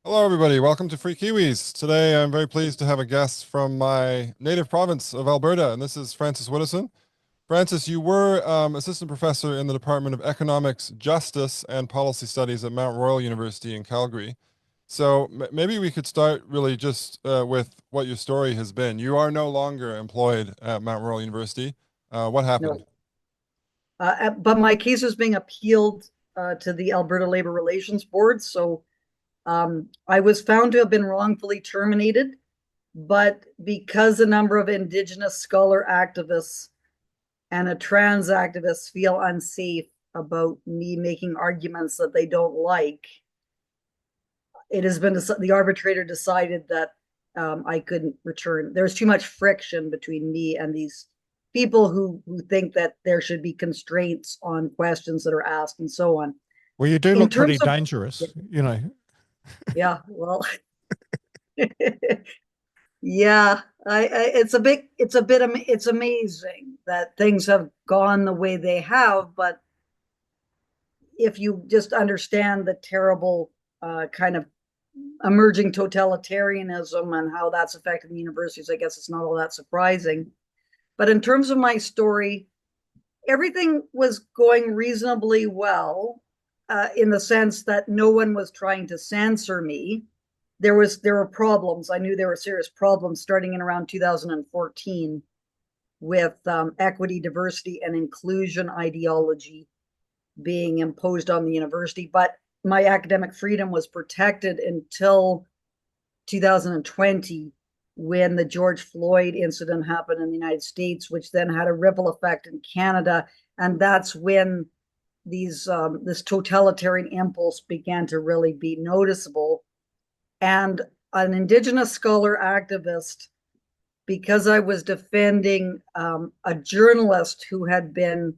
Hello, everybody. Welcome to Free Kiwis. Today, I'm very pleased to have a guest from my native province of Alberta, and this is Francis Widdowson. Francis, you were assistant professor in the Department of Economics, Justice, and Policy Studies at Mount Royal University in Calgary. So maybe we could start really just with what your story has been. You are no longer employed at Mount Royal University. What happened? No. But my case is being appealed to the Alberta Labor Relations Board. So I was found to have been wrongfully terminated, but because a number of Indigenous scholar activists and a trans activist feel unsafe about me making arguments that they don't like, it has been the arbitrator decided that I couldn't return. There's too much friction between me and these people who think that there should be constraints on questions that are asked and so on. Well, you do In look pretty terms of dangerous, you know. yeah, well, yeah, it's amazing that things have gone the way they have, but if you just understand the terrible kind of emerging totalitarianism and how that's affecting the universities, I guess it's not all that surprising. But in terms of my story, everything was going reasonably well, in the sense that no one was trying to censor me. There were problems. I knew there were serious problems starting in around 2014 with equity, diversity, and inclusion ideology being imposed on the university. But my academic freedom was protected until 2020, when the George Floyd incident happened in the United States, which then had a ripple effect in Canada. And that's when this totalitarian impulse began to really be noticeable. And an Indigenous scholar activist, because I was defending a journalist who had been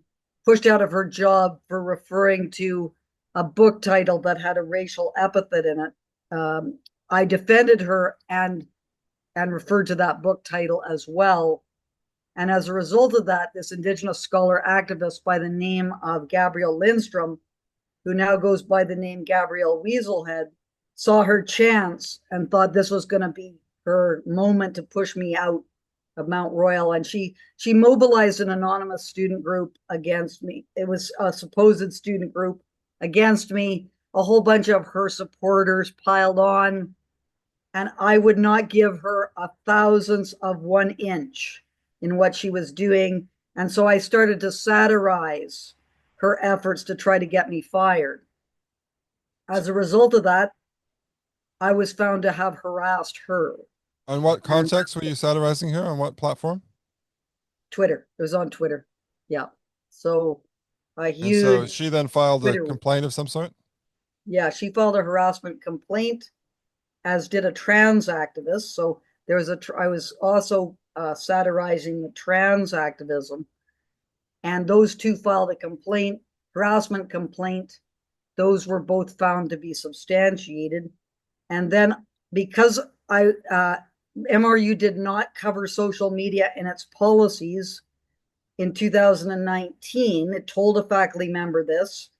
pushed out of her job for referring to a book title that had a racial epithet in it. I defended her and referred to that book title as well. And as a result of that, this Indigenous scholar activist by the name of Gabrielle Lindstrom, who now goes by the name Gabrielle Weaselhead, saw her chance and thought this was going to be her moment to push me out of Mount Royal. And she mobilized an anonymous student group against me. It was a supposed student group against me. A whole bunch of her supporters piled on, and I would not give her a thousandth of 1 inch in what she was doing. And so I started to satirize her efforts to try to get me fired. As a result of that, I was found to have harassed her. On what And context were you satirizing her? On what platform? Twitter, it was on Twitter. Yeah. So a And so huge she then filed a Twitter. complaint of some sort? Yeah, she filed a harassment complaint, as did a trans activist. So there was I was also satirizing the trans activism, and those two filed a complaint, harassment complaint. Those were both found to be substantiated. And then because MRU did not cover social media in its policies in 2019, it told a faculty member this.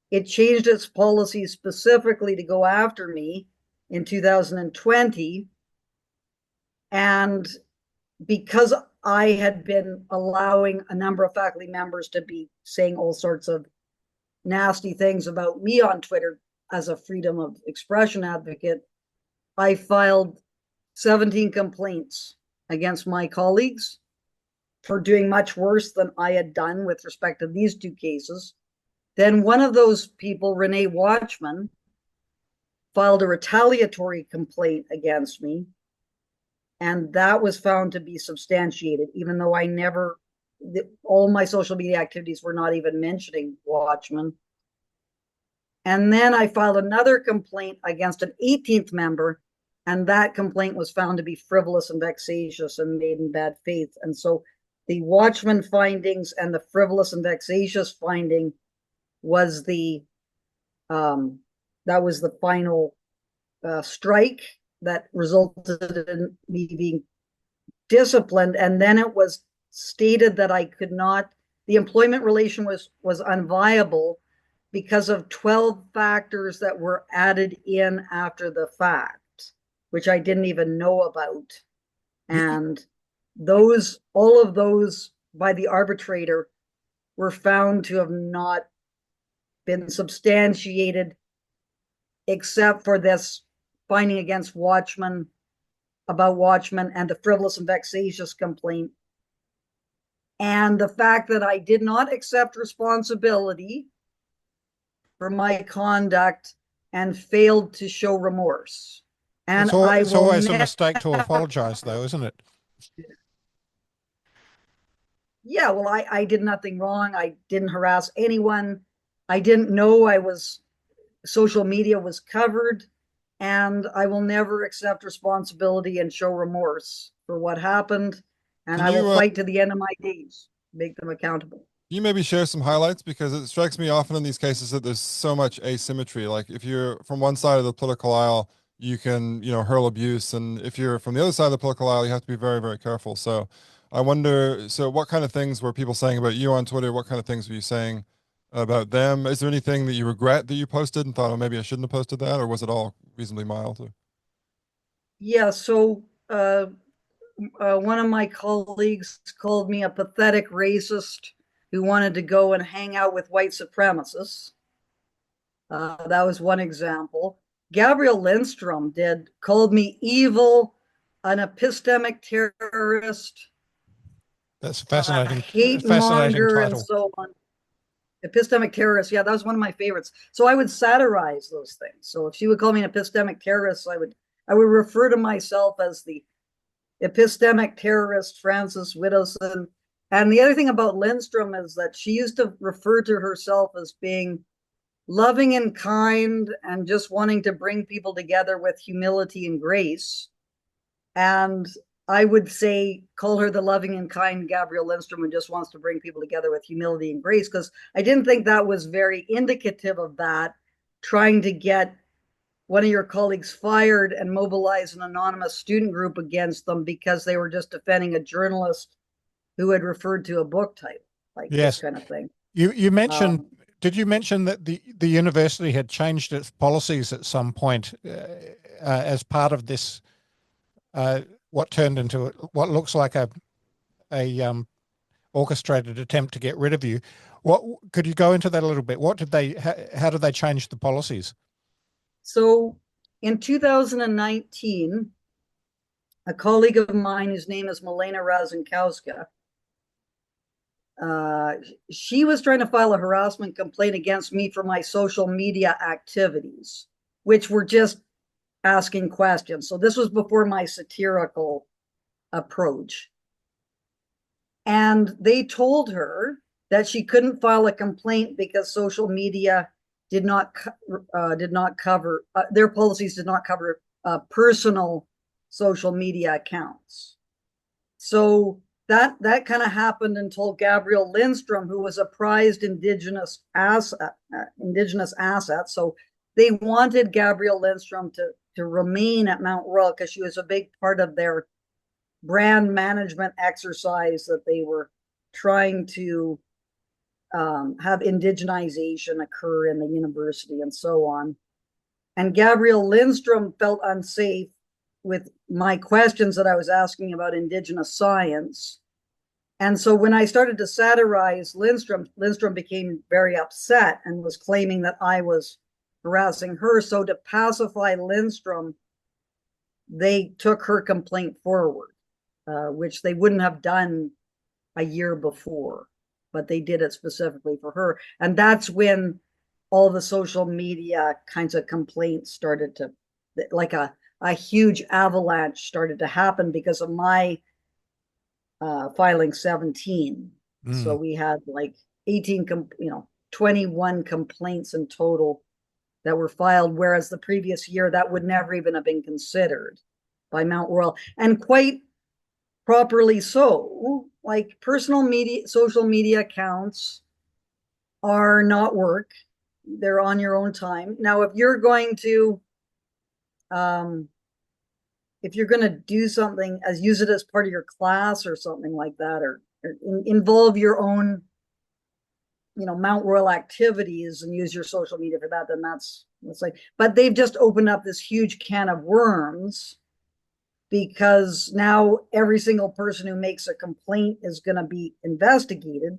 It changed its policies specifically to go after me in 2020. And because I had been allowing a number of faculty members to be saying all sorts of nasty things about me on Twitter as a freedom of expression advocate, I filed 17 complaints against my colleagues for doing much worse than I had done with respect to these two cases. Then one of those people, Renee Watchman, filed a retaliatory complaint against me, and that was found to be substantiated, even though I never, all my social media activities were not even mentioning Watchman. And then I filed another complaint against an 18th member, and that complaint was found to be frivolous and vexatious and made in bad faith. And so the Watchman findings and the frivolous and vexatious finding was that was the final strike that resulted in me being disciplined. And then it was stated that I could not, the employment relation was unviable because of 12 factors that were added in after the fact, which I didn't even know about. You, And those, all of those by the arbitrator were found to have not been substantiated, except for this finding against Watchman about Watchman and the frivolous and vexatious complaint. And the fact that I did not accept responsibility for my conduct and failed to show remorse. And I It's will always a never, mistake to apologize, though, isn't it? yeah, well, I did nothing wrong. I didn't harass anyone. I didn't know social media was covered, and I will never accept responsibility and show remorse for what happened. And can I will you fight to the end of my days, make them accountable. you maybe share some highlights because it strikes me often in these cases that there's so much asymmetry. Like if you're from one side of the political aisle, you can, hurl abuse, and if you're from the other side of the political aisle, you have to be very, very careful. So I wonder, so what kind of things were people saying about you on Twitter? What kind of things were you saying about them? Is there anything that you regret that you posted and thought, oh, maybe I shouldn't have posted that, or was it all reasonably mild? Yeah, so one of my colleagues called me a pathetic racist who wanted to go and hang out with white supremacists. That was one example. Gabriel Lindstrom called me evil, an epistemic terrorist, That's a a fascinating, hate fascinating monger, and title. so on. Epistemic terrorist, yeah, that was one of my favorites. So I would satirize those things. So if she would call me an epistemic terrorist, I would refer to myself as the epistemic terrorist Frances Widdowson. And the other thing about Lindstrom is that she used to refer to herself as being loving and kind and just wanting to bring people together with humility and grace. And I would say, call her the loving and kind Gabrielle Lindstrom, who just wants to bring people together with humility and grace, because I didn't think that was very indicative of that, trying to get one of your colleagues fired and mobilize an anonymous student group against them because they were just defending a journalist who had referred to a book title, like this Yes. kind of thing. You mentioned, Um, did you mention that the university had changed its policies at some point as part of this, what turned into what looks like a orchestrated attempt to get rid of you? What could you go into that a little bit? What did they, how did they change the policies? so in 2019, a colleague of mine whose name is Milena Razankowska, uh, she was trying to file a harassment complaint against me for my social media activities, which were just asking questions. So this was before my satirical approach. And they told her that she couldn't file a complaint because social media did not cover their policies did not cover personal social media accounts. So that kind of happened until Gabrielle Lindstrom, who was a prized indigenous asset. So they wanted Gabrielle Lindstrom to remain at Mount Royal because she was a big part of their brand management exercise that they were trying to have indigenization occur in the university and so on. And Gabrielle Lindstrom felt unsafe with my questions that I was asking about indigenous science. And so when I started to satirize Lindstrom became very upset and was claiming that I was harassing her. So to pacify Lindstrom, they took her complaint forward, which they wouldn't have done a year before, but they did it specifically for her. And that's when all the social media kinds of complaints started to, like a huge avalanche started to happen because of my filing 17. So Mm. we had like 21 complaints in total that were filed, whereas the previous year that would never even have been considered by Mount Royal, and quite properly so. Like social media accounts are not work. They're on your own time. Now, um, if you're going to do something as use it as part of your class or something like that, or involve your own Mount Royal activities and use your social media for that, then that's like, but they've just opened up this huge can of worms, because now every single person who makes a complaint is going to be investigated.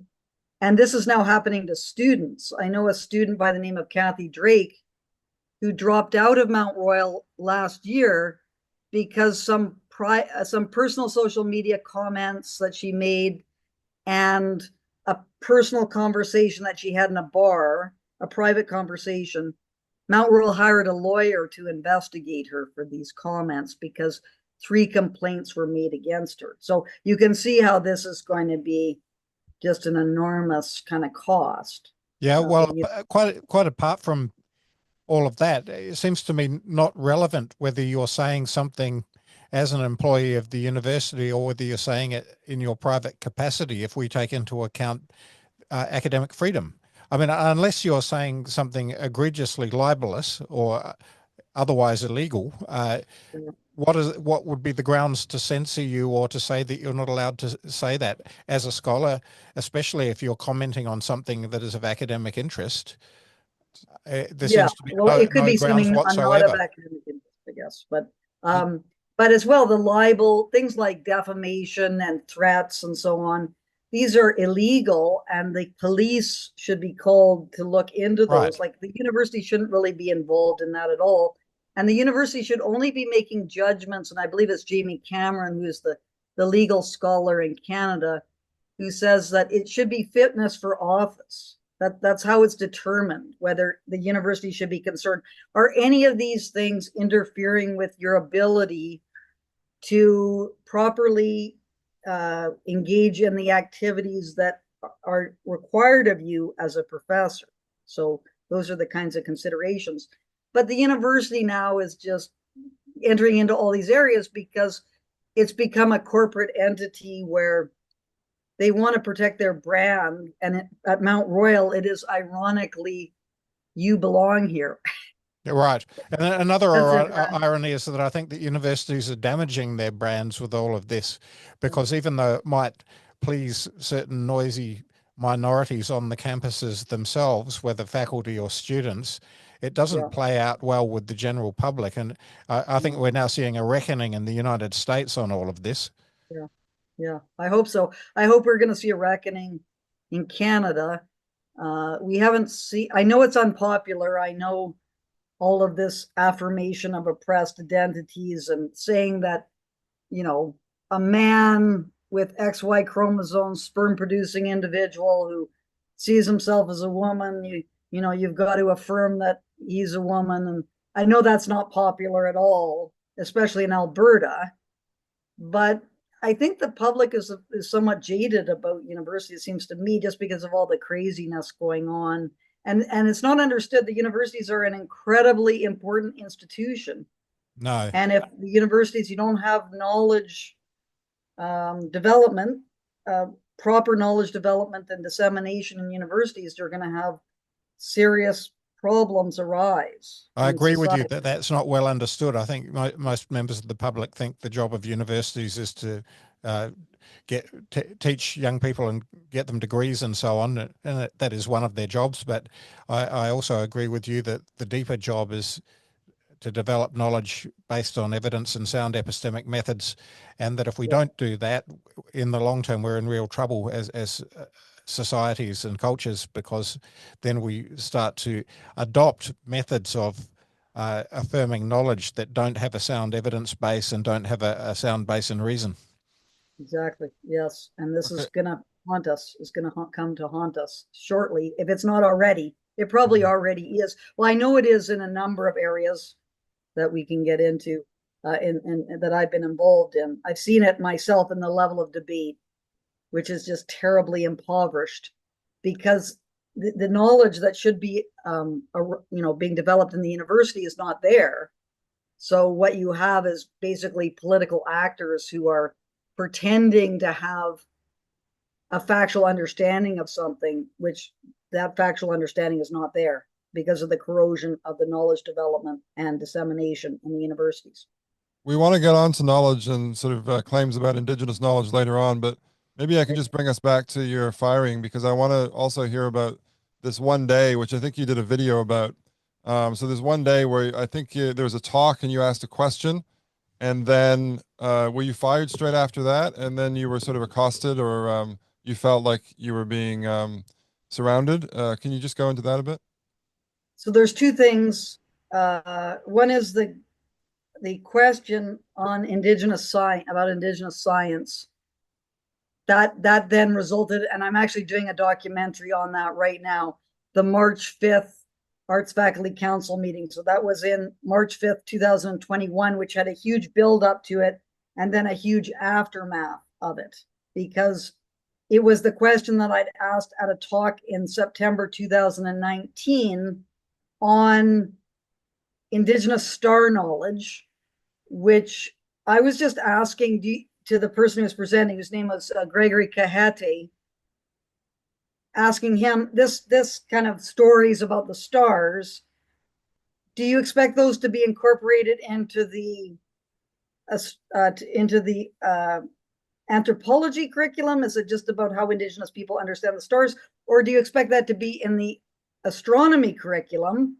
And this is now happening to students. I know a student by the name of Kathy Drake who dropped out of Mount Royal last year because some personal social media comments that she made and a personal conversation that she had in a bar, a private conversation. Mount Royal hired a lawyer to investigate her for these comments because 3 complaints were made against her. So you can see how this is going to be just an enormous kind of cost. Yeah, well, quite apart from all of that, it seems to me not relevant whether you're saying something as an employee of the university or whether you're saying it in your private capacity, if we take into account academic freedom. I mean, unless you're saying something egregiously libelous or otherwise illegal, what would be the grounds to censor you or to say that you're not allowed to say that as a scholar, especially if you're commenting on something that is of academic interest? There seems to be it could no be grounds something whatsoever. not of academic interest, I guess, but as well, the libel, things like defamation and threats and so on, these are illegal, and the police should be called to look into those. Right. Like, the university shouldn't really be involved in that at all. And the university should only be making judgments. And I believe it's Jamie Cameron, who is the legal scholar in Canada, who says that it should be fitness for office. That's how it's determined, whether the university should be concerned. Are any of these things interfering with your ability to properly engage in the activities that are required of you as a professor? So those are the kinds of considerations. But the university now is just entering into all these areas because it's become a corporate entity where they want to protect their brand. And at Mount Royal, it is ironically, you belong here. Right. And another irony is that I think that universities are damaging their brands with all of this, because even though it might please certain noisy minorities on the campuses themselves, whether faculty or students, it doesn't play out well with the general public. And I think we're now seeing a reckoning in the United States on all of this. Yeah, I hope so. I hope we're going to see a reckoning in Canada. We haven't seen, I know it's unpopular. I know all of this affirmation of oppressed identities and saying that, a man with XY chromosomes, sperm producing individual who sees himself as a woman, you've got to affirm that he's a woman. And I know that's not popular at all, especially in Alberta. But I think the public is somewhat jaded about university, it seems to me, just because of all the craziness going on. And it's not understood that universities are an incredibly important institution. No. And if the universities, you don't have knowledge development, proper knowledge development and dissemination in universities, they're going to have serious problems arise. I agree with you that that's not well understood. I think most members of the public think the job of universities is to teach young people and get them degrees and so on, and that is one of their jobs. But I also agree with you that the deeper job is to develop knowledge based on evidence and sound epistemic methods, and that if we don't do that, in the long term, we're in real trouble as societies and cultures, because then we start to adopt methods of affirming knowledge that don't have a sound evidence base and don't have a sound base in reason. Exactly. Yes. And this is going to haunt us, is going to come to haunt us shortly. If it's not already, it probably already is. Well, I know it is in a number of areas that we can get into and that I've been involved in. I've seen it myself in the level of debate, which is just terribly impoverished, because the knowledge that should be, being developed in the university is not there. So what you have is basically political actors who are pretending to have a factual understanding of something, which that factual understanding is not there because of the corrosion of the knowledge development and dissemination in the universities. We want to get on to knowledge and sort of claims about Indigenous knowledge later on, but maybe I can just bring us back to your firing, because I want to also hear about this one day, which I think you did a video about. So there's one day where I think there was a talk and you asked a question, and then were you fired straight after that? And then you were sort of accosted, or you felt like you were being surrounded. Can you just go into that a bit? So there's two things. One is the question on Indigenous science, about Indigenous science. That then resulted, and I'm actually doing a documentary on that right now, the March 5th Arts Faculty Council meeting. So that was in March 5th, 2021, which had a huge build up to it and then a huge aftermath of it, because it was the question that I'd asked at a talk in September 2019 on Indigenous star knowledge, which I was just asking to the person who was presenting, whose name was Gregory Kahete, asking him this kind of stories about the stars. Do you expect those to be incorporated into the anthropology curriculum? Is it just about how Indigenous people understand the stars, or do you expect that to be in the astronomy curriculum?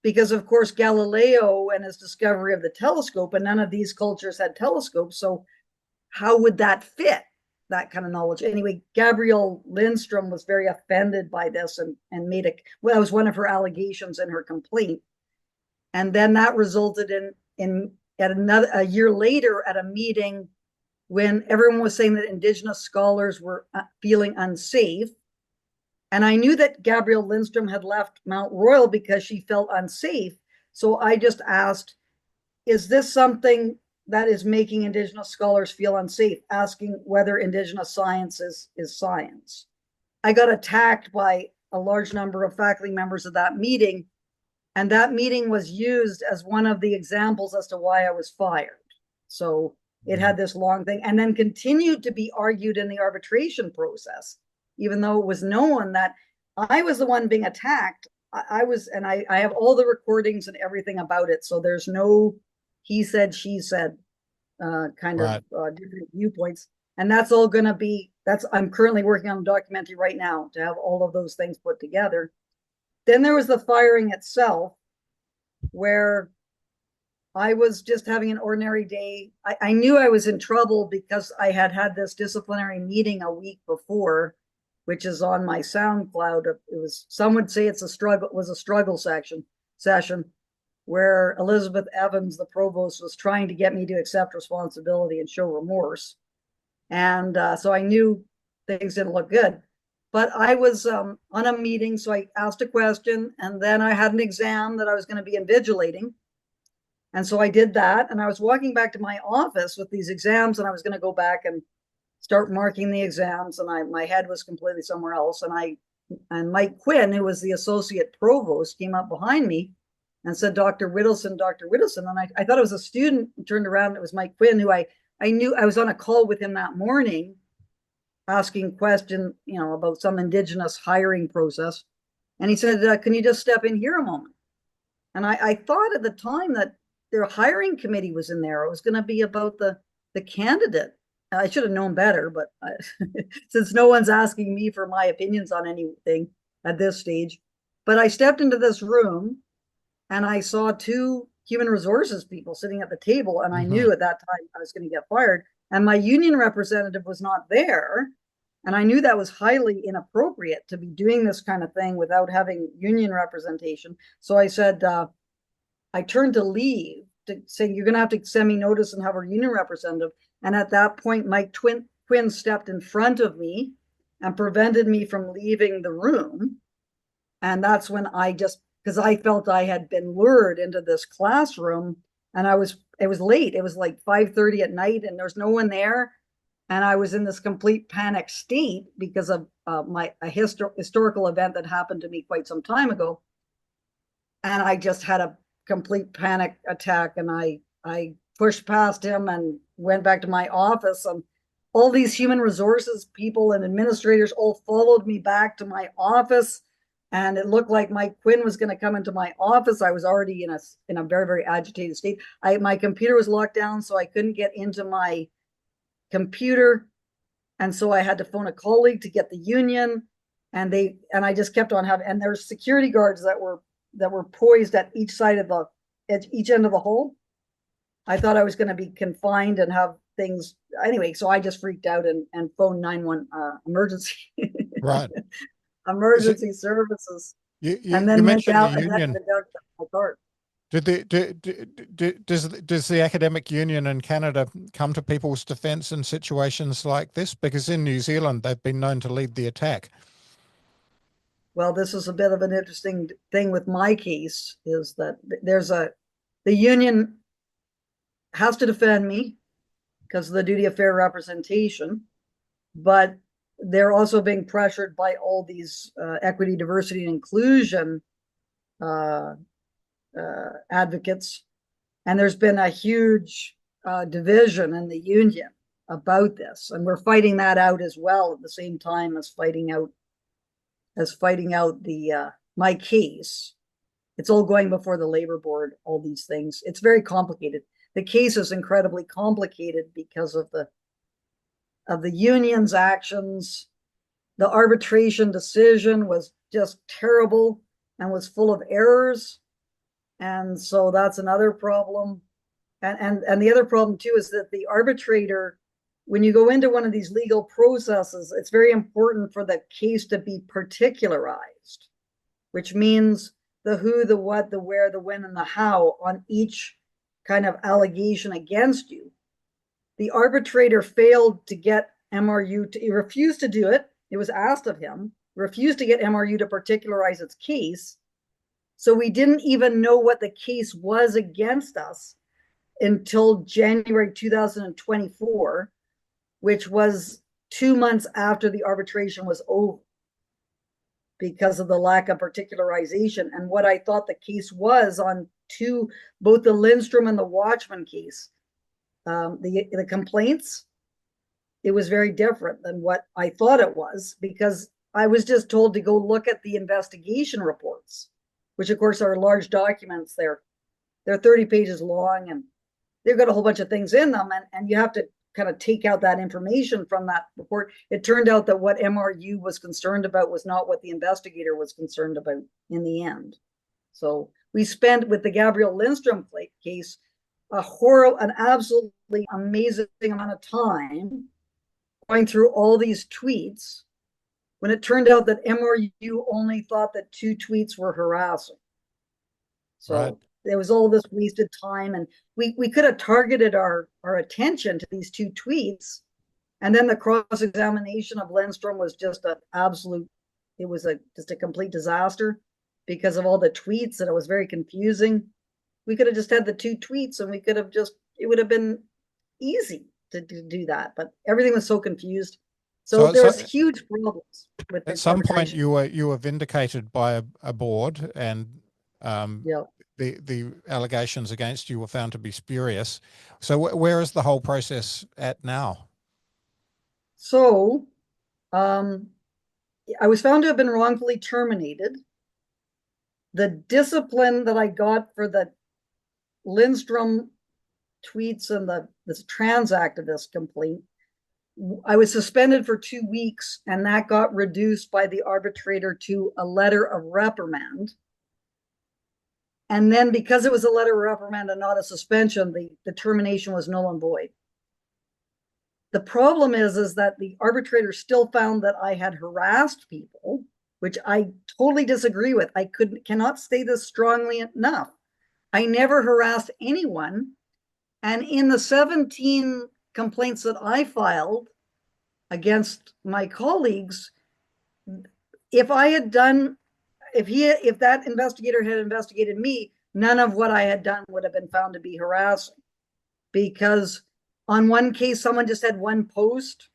Because of course Galileo and his discovery of the telescope, and none of these cultures had telescopes, so how would that fit, that kind of knowledge? Anyway, Gabrielle Lindstrom was very offended by this and made it, well, that was one of her allegations in her complaint. And then that resulted in at a year later at a meeting when everyone was saying that Indigenous scholars were feeling unsafe. And I knew that Gabrielle Lindstrom had left Mount Royal because she felt unsafe. So I just asked, is this something that is making Indigenous scholars feel unsafe, asking whether Indigenous science is science? I got attacked by a large number of faculty members at that meeting, and that meeting was used as one of the examples as to why I was fired. So it had this long thing, and then continued to be argued in the arbitration process, even though it was known that I was the one being attacked. I was, and I have all the recordings and everything about it. So there's no he said, she said kind Right. of different viewpoints. And that's all going to be, I'm currently working on a documentary right now to have all of those things put together. Then there was the firing itself, where I was just having an ordinary day. I knew I was in trouble because I had this disciplinary meeting a week before, which is on my SoundCloud. It was, some would say it's a struggle session where Elizabeth Evans, the provost, was trying to get me to accept responsibility and show remorse. And so I knew things didn't look good. But I was on a meeting, so I asked a question, and then I had an exam that I was going to be invigilating. And so I did that, and I was walking back to my office with these exams, and I was going to go back and start marking the exams, and my head was completely somewhere else. And Mike Quinn, who was the associate provost, came up behind me and said, Dr. Widdowson, Dr. Widdowson. And I thought it was a student, turned around, and it was Mike Quinn, who I knew. I was on a call with him that morning asking question, about some Indigenous hiring process. And he said, can you just step in here a moment? And I thought at the time that their hiring committee was in there. It was going to be about the candidate. I should have known better, but since no one's asking me for my opinions on anything at this stage. But I stepped into this room and I saw two human resources people sitting at the table. And I knew at that time I was going to get fired. And my union representative was not there. And I knew that was highly inappropriate to be doing this kind of thing without having union representation. So I said, I turned to leave, to say, you're going to have to send me notice and have our union representative. And at that point, Mike Quinn stepped in front of me and prevented me from leaving the room. And that's when because I felt I had been lured into this classroom, and it was late. It was like 5:30 at night, and there's no one there. And I was in this complete panic state because of a historical event that happened to me quite some time ago. And I just had a complete panic attack, and I pushed past him and went back to my office. And all these human resources people and administrators all followed me back to my office. And it looked like Mike Quinn was going to come into my office. I was already in a very, very agitated state. My computer was locked down, so I couldn't get into my computer. And so I had to phone a colleague to get the union. And I just kept on having, and there's security guards that were poised at each side of each end of the hole. I thought I was going to be confined and have things anyway. So I just freaked out and phoned 911 emergency Right. emergency services, and You then went mentioned down the and union. to my cart. Does the academic union in Canada come to people's defense in situations like this? Because in New Zealand, they've been known to lead the attack. Well, this is a bit of an interesting thing with my case, is that the union has to defend me because of the duty of fair representation, but they're also being pressured by all these equity, diversity, and inclusion advocates. And there's been a huge division in the union about this. And we're fighting that out as well at the same time as fighting out the my case. It's all going before the labor board, all these things. It's very complicated. The case is incredibly complicated because of the union's actions. The arbitration decision was just terrible and was full of errors. And so that's another problem. And the other problem too is that the arbitrator, when you go into one of these legal processes, it's very important for the case to be particularized, which means the who, the what, the where, the when, and the how on each kind of allegation against you. The arbitrator failed to get MRU he refused to do it. It was asked of him, refused to get MRU to particularize its case. So we didn't even know what the case was against us until January 2024, which was 2 months after the arbitration was over, because of the lack of particularization. And what I thought the case was on both the Lindstrom and the Watchman case, the complaints, it was very different than what I thought it was, because I was just told to go look at the investigation reports, which of course are large documents. They're 30 pages long, and they've got a whole bunch of things in them, and you have to kind of take out that information from that report. It turned out that what MRU was concerned about was not what the investigator was concerned about in the end. So we spent, with the Gabrielle Lindstrom case, an absolutely amazing amount of time going through all these tweets, when it turned out that MRU only thought that 2 tweets were harassing. So right. There was all this wasted time, and we could have targeted our attention to these 2 tweets, and then the cross-examination of Lindstrom was just just a complete disaster because of all the tweets, and it was very confusing. We could have just had the 2 tweets, and it would have been easy to do that, but everything was so confused. So there's huge problems with at some point you were vindicated by a board, and yeah. The allegations against you were found to be spurious. So where is the whole process at now? So I was found to have been wrongfully terminated. The discipline that I got for the Lindstrom tweets and the trans activist complaint, I was suspended for 2 weeks, and that got reduced by the arbitrator to a letter of reprimand. And then, because it was a letter of reprimand and not a suspension, the termination was null and void. The problem is that the arbitrator still found that I had harassed people, which I totally disagree with. I cannot say this strongly enough. I never harassed anyone. And in the 17 complaints that I filed against my colleagues, if that investigator had investigated me, none of what I had done would have been found to be harassing. Because on one case, someone just had 1 post,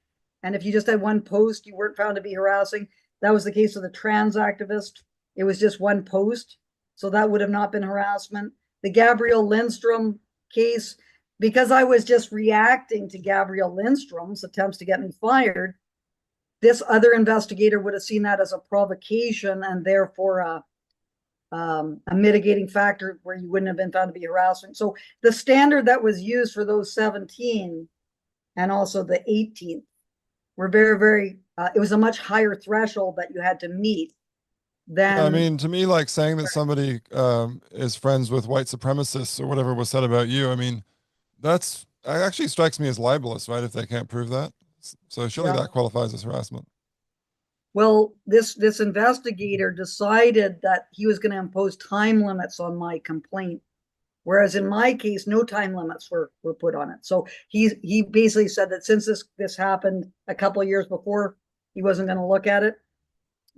and if you just had 1 post, you weren't found to be harassing. That was the case of the trans activist. It was just 1 post, so that would have not been harassment. The Gabrielle Lindstrom case, because I was just reacting to Gabrielle Lindstrom's attempts to get me fired, this other investigator would have seen that as a provocation, and therefore a mitigating factor where you wouldn't have been found to be harassing. So the standard that was used for those 17 and also the 18th were very, very it was a much higher threshold that you had to meet than. I mean, to me, like saying that somebody is friends with white supremacists or whatever was said about you, I mean, that's actually strikes me as libelous, right? If they can't prove that. So surely Yeah. that qualifies as harassment. Well, this investigator decided that he was going to impose time limits on my complaint, whereas in my case, no time limits were put on it. So he basically said that since this happened a couple of years before, he wasn't going to look at it.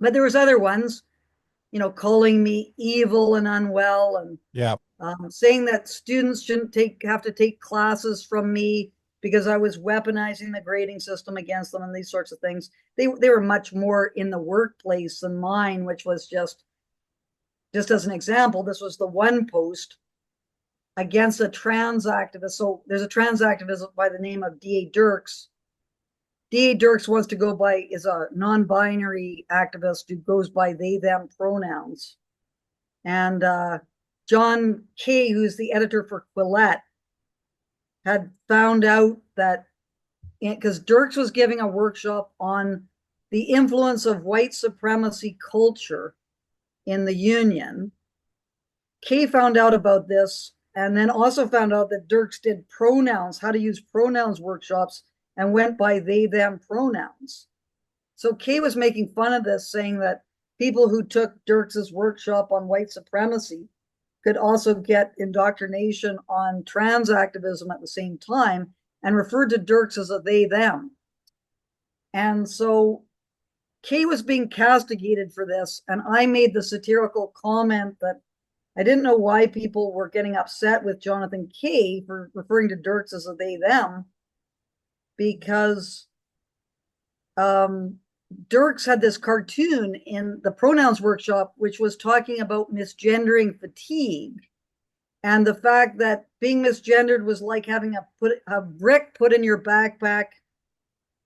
But there was other ones, calling me evil and unwell, and Yeah. saying that students shouldn't have to take classes from me because I was weaponizing the grading system against them and these sorts of things. They were much more in the workplace than mine, which was just as an example. This was the one post against a trans activist. So there's a trans activist by the name of D.A. Dirks. D.A. Dirks wants to go by, is a non-binary activist who goes by they, them pronouns. And John Kay, who's the editor for Quillette, had found out that, because Dirks was giving a workshop on the influence of white supremacy culture in the Union. Kay found out about this and then also found out that Dirks did pronouns, how to use pronouns workshops, and went by they, them pronouns. So Kay was making fun of this, saying that people who took Dirks's workshop on white supremacy could also get indoctrination on trans activism at the same time, and referred to Dirks as a they, them. And so Kay was being castigated for this, and I made the satirical comment that I didn't know why people were getting upset with Jonathan Kay for referring to Dirks as a they, them, because Dirks had this cartoon in the pronouns workshop, which was talking about misgendering fatigue, and the fact that being misgendered was like having a brick put in your backpack,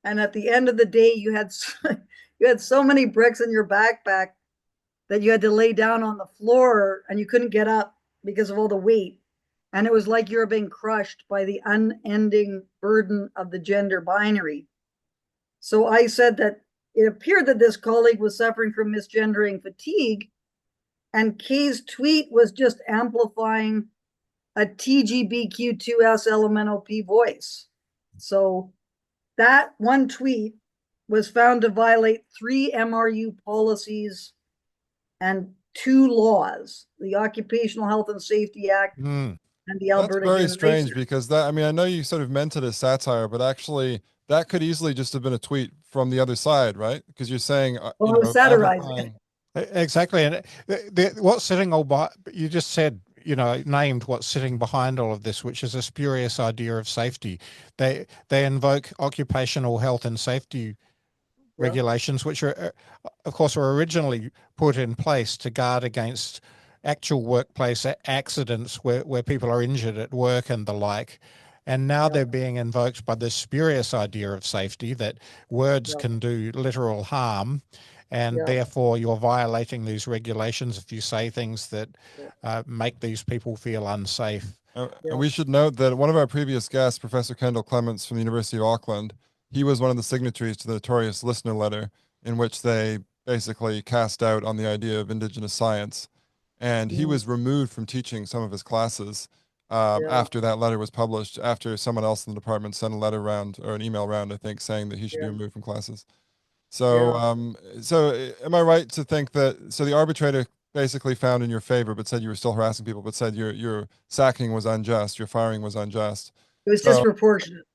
and at the end of the day, you had so many bricks in your backpack that you had to lay down on the floor and you couldn't get up because of all the weight. And it was like you were being crushed by the unending burden of the gender binary. So I said that it appeared that this colleague was suffering from misgendering fatigue, and Kay's tweet was just amplifying a TGBQ2S elemental P voice. So that one tweet was found to violate 3 MRU policies and 2 laws, the Occupational Health and Safety Act and the Alberta That's very Human strange Rights. because that, I mean, I know you sort of meant it as satire, but actually that could easily just have been a tweet from the other side, right? Because you're saying, Well, I was satirizing. Exactly. And what's sitting all by, you just said, named what's sitting behind all of this, which is a spurious idea of safety. They invoke occupational health and safety regulations, which are, of course, were originally put in place to guard against actual workplace accidents where people are injured at work and the like. And now they're being invoked by this spurious idea of safety that words can do literal harm. And therefore, you're violating these regulations if you say things that make these people feel unsafe. And we should note that one of our previous guests, Professor Kendall Clements from the University of Auckland, he was one of the signatories to the notorious listener letter in which they basically cast doubt on the idea of Indigenous science. And he was removed from teaching some of his classes after that letter was published, after someone else in the department sent a letter around, or an email around, I think, saying that he should be removed from classes. So, so am I right to think that, so the arbitrator basically found in your favor, but said you were still harassing people, but said your sacking was unjust, your firing was unjust? It was disproportionate.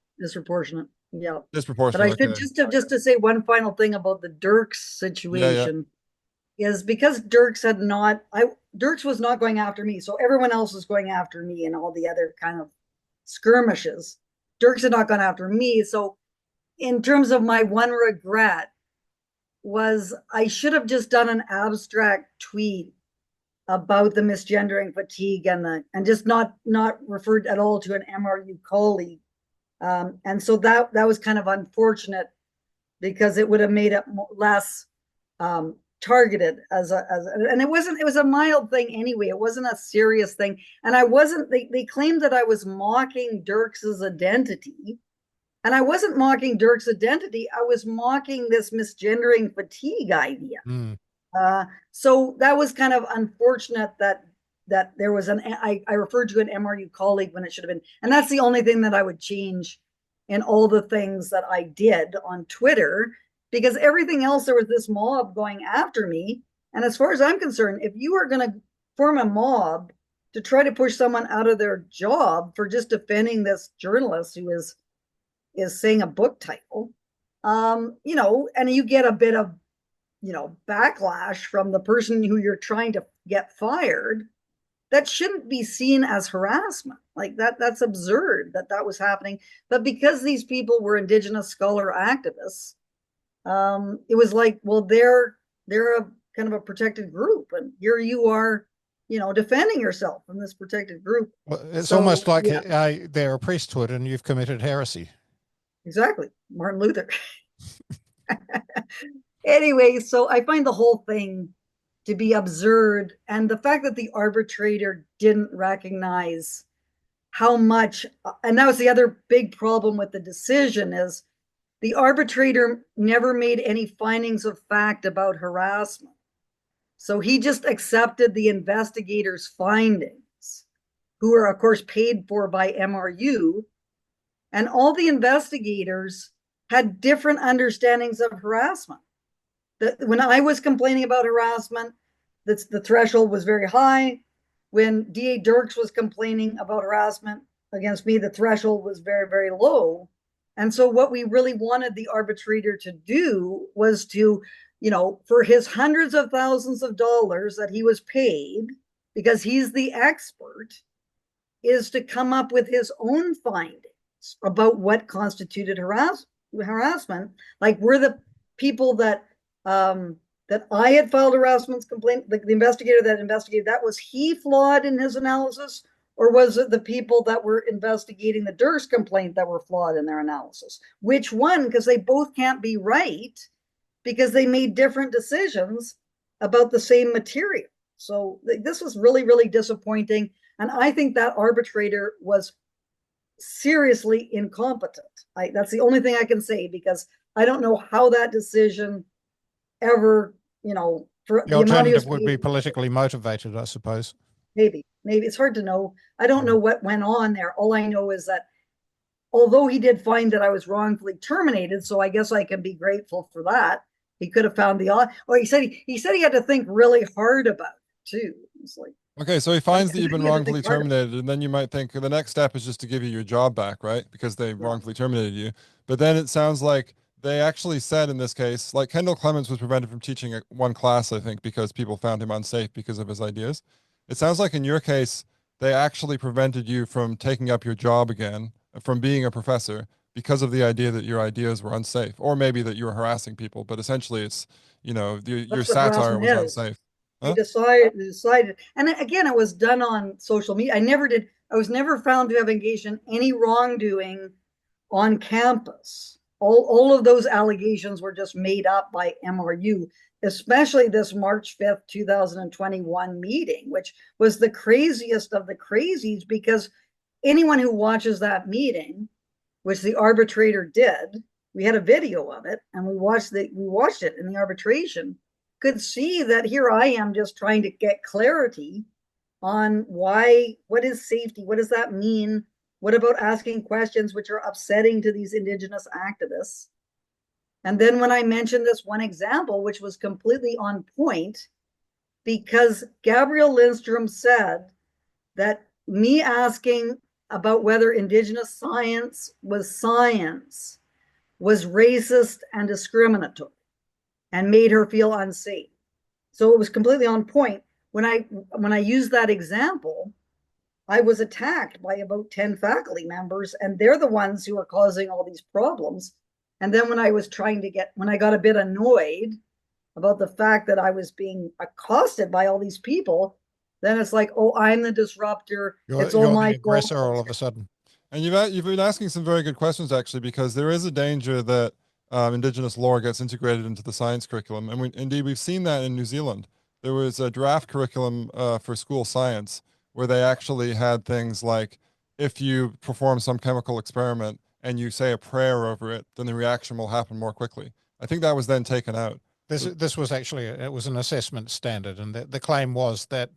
Yeah. Disproportionate. But I should just to say one final thing about the Dirks situation is because Dirks was not going after me, so everyone else was going after me and all the other kind of skirmishes. Dirks had not gone after me, so in terms of my one regret was I should have just done an abstract tweet about the misgendering fatigue and just not referred at all to an MRU colleague. And so that was kind of unfortunate because it would have made it less targeted and it was a mild thing anyway. It wasn't a serious thing. And they claimed that I was mocking Dirks's identity. And I wasn't mocking Dirk's identity. I was mocking this misgendering fatigue idea. Mm. So that was kind of unfortunate that there was I referred to an MRU colleague when it should have been, and that's the only thing that I would change in all the things that I did on Twitter, because everything else, there was this mob going after me. And as far as I'm concerned, if you are going to form a mob to try to push someone out of their job for just defending this journalist who is saying a book title, you know, and you get a bit of, you know, backlash from the person who you're trying to get fired, that shouldn't be seen as harassment. Like that's absurd that was happening. But because these people were Indigenous scholar activists, it was like, well, they're a kind of a protected group, and here you are, you know, defending yourself from this protected group. Well, it's almost like they're a priesthood and you've committed heresy. Exactly. Martin Luther. Anyway, so I find the whole thing to be absurd. And the fact that the arbitrator didn't recognize how much, and that was the other big problem with the decision, is the arbitrator never made any findings of fact about harassment. So he just accepted the investigators' findings, who are, of course, paid for by MRU. And all the investigators had different understandings of harassment. When I was complaining about harassment, the threshold was very high. When DA Dirks was complaining about harassment against me, the threshold was very, very low. And so what we really wanted the arbitrator to do was to, you know, for his hundreds of thousands of dollars that he was paid, because he's the expert, is to come up with his own findings about what constituted harassment. Like, were the people that I had filed a harassment complaint, the investigator that investigated that, was he flawed in his analysis? Or was it the people that were investigating the Dirks complaint that were flawed in their analysis? Which one? Because they both can't be right, because they made different decisions about the same material. So this was really, really disappointing. And I think that arbitrator was seriously incompetent. That's the only thing I can say, because I don't know how that decision ever, you know, for the alternative would be politically motivated, I suppose. Maybe it's hard to know. I don't know what went on there. All I know is that although he did find that I was wrongfully terminated, so I guess I can be grateful for that. He could have found he said he had to think really hard about it too. It's like, okay, so he finds that you've been wrongfully terminated, and then you might think the next step is just to give you your job back, right? Because they wrongfully terminated you. But then it sounds like they actually said in this case, like Kendall Clements was prevented from teaching one class, I think, because people found him unsafe because of his ideas. It sounds like in your case, they actually prevented you from taking up your job again, from being a professor, because of the idea that your ideas were unsafe, or maybe that you were harassing people. But essentially, it's, you know, your satire was unsafe. Huh? I decided, and again, it was done on social media. I was never found to have engaged in any wrongdoing on campus. All of those allegations were just made up by MRU, especially this March 5th, 2021 meeting, which was the craziest of the crazies, because anyone who watches that meeting, which the arbitrator did, we had a video of it, and we watched it in the arbitration, could see that here I am just trying to get clarity on what is safety? What does that mean? What about asking questions which are upsetting to these Indigenous activists? And then when I mentioned this one example, which was completely on point, because Gabrielle Lindstrom said that me asking about whether Indigenous science was racist and discriminatory and made her feel unsafe. So it was completely on point. When I used that example, I was attacked by about 10 faculty members, and they're the ones who are causing all these problems. And then when I got a bit annoyed about the fact that I was being accosted by all these people, then it's like, oh, I'm the disruptor. It's all my aggressor fault all of a sudden. And you've been asking some very good questions, actually, because there is a danger that Indigenous lore gets integrated into the science curriculum. And indeed, we've seen that in New Zealand. There was a draft curriculum for school science where they actually had things like, if you perform some chemical experiment and you say a prayer over it, then the reaction will happen more quickly. I think that was then taken out. This was actually, it was an assessment standard, and the claim was that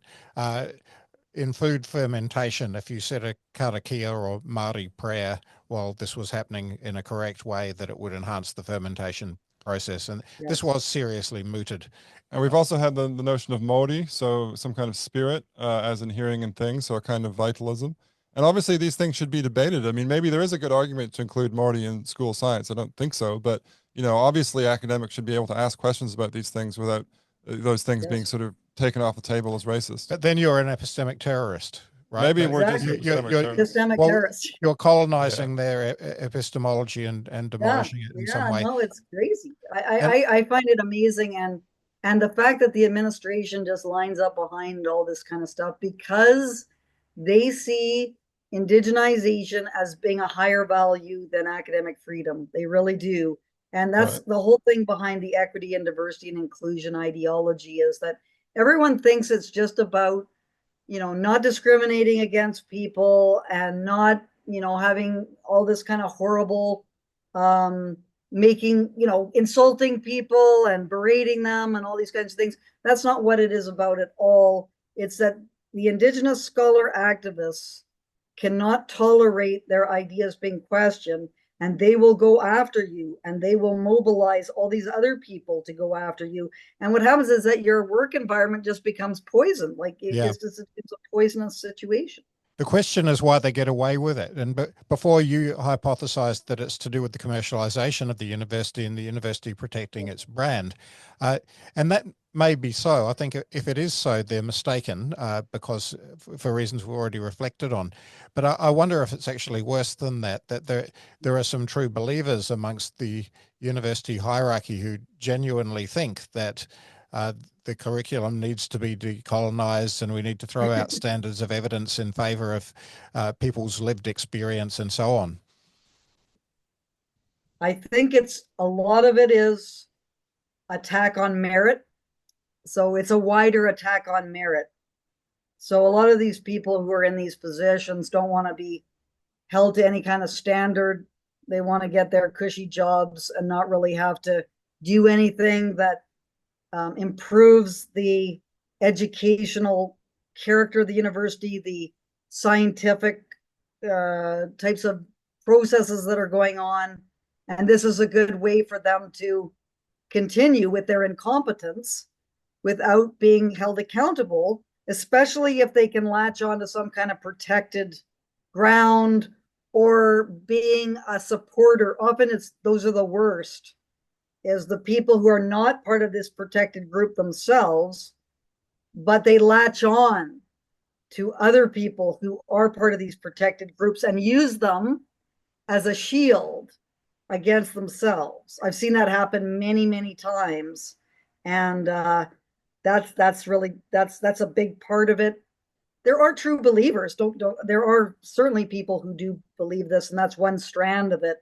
in food fermentation, if you said a karakia or Māori prayer while this was happening in a correct way, that it would enhance the fermentation process. And this was seriously mooted. And we've also had the notion of Māori, so some kind of spirit, as in hearing and things, so a kind of vitalism. And obviously these things should be debated. I mean, maybe there is a good argument to include Māori in school science. I don't think so, but obviously academics should be able to ask questions about these things without those things being sort of taken off the table as racist. But then you're an epistemic terrorist, right? Maybe we're just epistemic terrorists. You're colonizing their epistemology and demolishing it in some way. No, it's crazy. I find it amazing, and the fact that the administration just lines up behind all this kind of stuff because they see indigenization as being a higher value than academic freedom. They really do. And that's the whole thing behind the equity and diversity and inclusion ideology, is that everyone thinks it's just about, not discriminating against people and not, having all this kind of horrible, making, insulting people and berating them and all these kinds of things. That's not what it is about at all. It's that the Indigenous scholar activists cannot tolerate their ideas being questioned, and they will go after you, and they will mobilize all these other people to go after you. And what happens is that your work environment just becomes poison. Like it's a poisonous situation. The question is why they get away with it. And before you hypothesized that it's to do with the commercialization of the university and the university protecting its brand. And that may be so. I think if it is so, they're mistaken because for reasons we've already reflected on. But I wonder if it's actually worse than that, that there are some true believers amongst the university hierarchy who genuinely think that the curriculum needs to be decolonized and we need to throw out standards of evidence in favor of people's lived experience and so on. I think a lot of it is attack on merit. So it's a wider attack on merit. So a lot of these people who are in these positions don't want to be held to any kind of standard. They want to get their cushy jobs and not really have to do anything that improves the educational character of the university, the scientific types of processes that are going on. And this is a good way for them to continue with their incompetence without being held accountable, especially if they can latch on to some kind of protected ground or being a supporter. Often those are the worst, is the people who are not part of this protected group themselves, but they latch on to other people who are part of these protected groups and use them as a shield against themselves. I've seen that happen many, many times. And that's a big part of it. There are true believers. There are certainly people who do believe this, and that's one strand of it.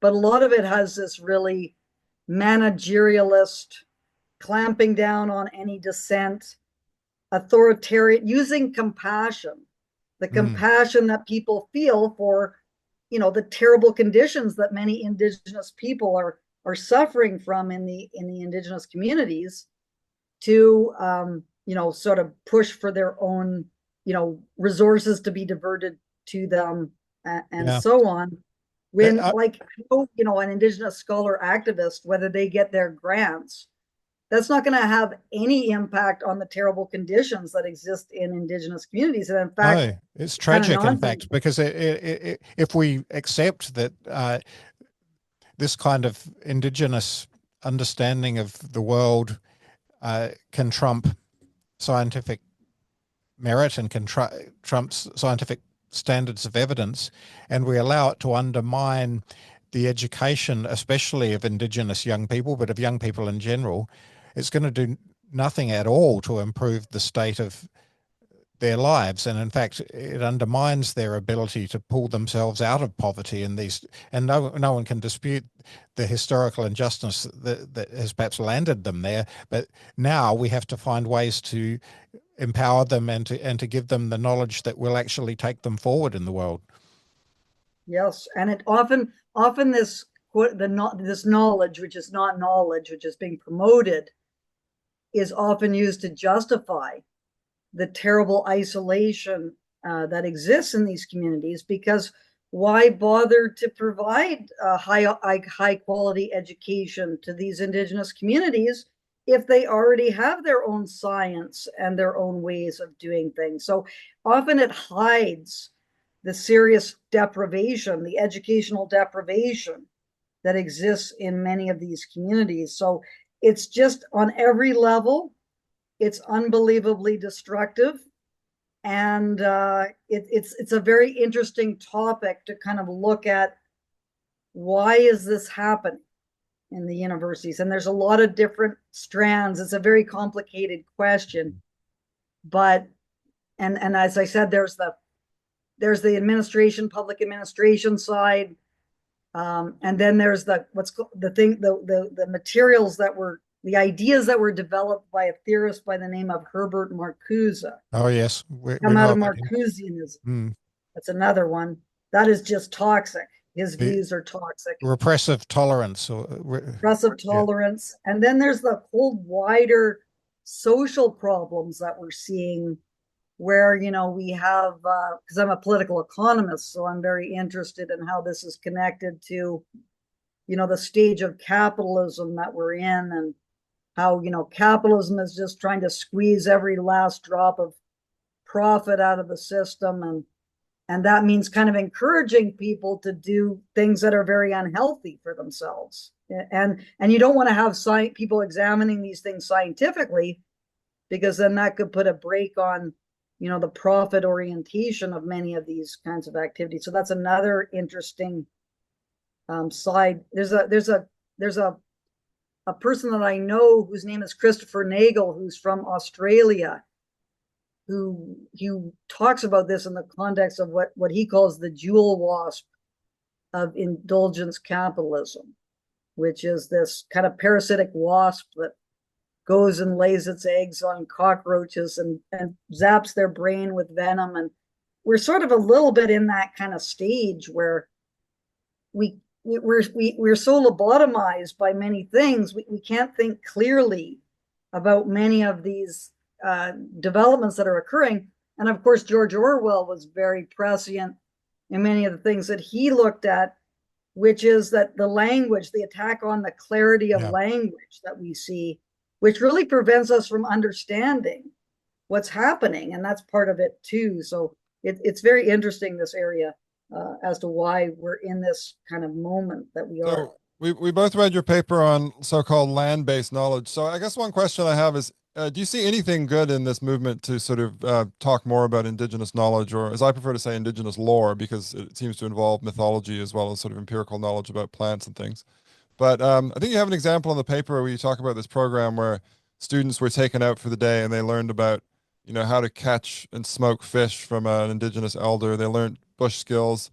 But a lot of it has this really managerialist, clamping down on any dissent, authoritarian, using compassion, the compassion that people feel for, the terrible conditions that many Indigenous people are suffering from in the Indigenous communities, to sort of push for their own resources to be diverted to them and so on. When an Indigenous scholar activist, whether they get their grants, that's not going to have any impact on the terrible conditions that exist in Indigenous communities. And in fact, it's tragic, in fact, because if we accept that this kind of Indigenous understanding of the world can trump scientific merit and can trump scientific standards of evidence, and we allow it to undermine the education, especially of Indigenous young people, but of young people in general, it's going to do nothing at all to improve the state of their lives. And in fact, it undermines their ability to pull themselves out of poverty and no one can dispute the historical injustice that has perhaps landed them there. But now we have to find ways to empower them and to give them the knowledge that will actually take them forward in the world. Yes, and it often this this knowledge, which is not knowledge, which is being promoted, is often used to justify the terrible isolation that exists in these communities. Because why bother to provide a high quality education to these Indigenous communities if they already have their own science and their own ways of doing things? So often it hides the serious deprivation, the educational deprivation that exists in many of these communities. So it's just on every level, it's unbelievably destructive. And it's a very interesting topic to kind of look at. Why is this happening in the universities? And there's a lot of different strands. It's a very complicated question. But and as I said, there's the administration, public administration side. And then there's the materials that were the ideas that were developed by a theorist by the name of Herbert Marcuse. Oh yes, Come out of Marcusianism. Mm. That's another one. That is just toxic. His views are toxic. Repressive tolerance. Repressive tolerance. And then there's the whole wider social problems that we're seeing where, we have, because I'm a political economist, so I'm very interested in how this is connected to, the stage of capitalism that we're in, and how, capitalism is just trying to squeeze every last drop of profit out of the system. And that means kind of encouraging people to do things that are very unhealthy for themselves. And you don't want to have people examining these things scientifically, because then that could put a brake on, the profit orientation of many of these kinds of activities. So that's another interesting side. There's a person that I know whose name is Christopher Nagel, who's from Australia, who talks about this in the context of what he calls the jewel wasp of indulgence capitalism, which is this kind of parasitic wasp that goes and lays its eggs on cockroaches and zaps their brain with venom. And we're sort of a little bit in that kind of stage where we're so lobotomized by many things. We can't think clearly about many of these developments that are occurring. And of course, George Orwell was very prescient in many of the things that he looked at, which is that the language, the attack on the clarity of language that we see, which really prevents us from understanding what's happening. And that's part of it too. So it's very interesting, this area, as to why we're in this kind of moment that we are. We both read your paper on so-called land-based knowledge. So I guess one question I have is, do you see anything good in this movement to sort of talk more about Indigenous knowledge, or as I prefer to say, Indigenous lore, because it seems to involve mythology as well as sort of empirical knowledge about plants and things. But I think you have an example in the paper where you talk about this program where students were taken out for the day and they learned about, how to catch and smoke fish from an Indigenous elder. They learned bush skills.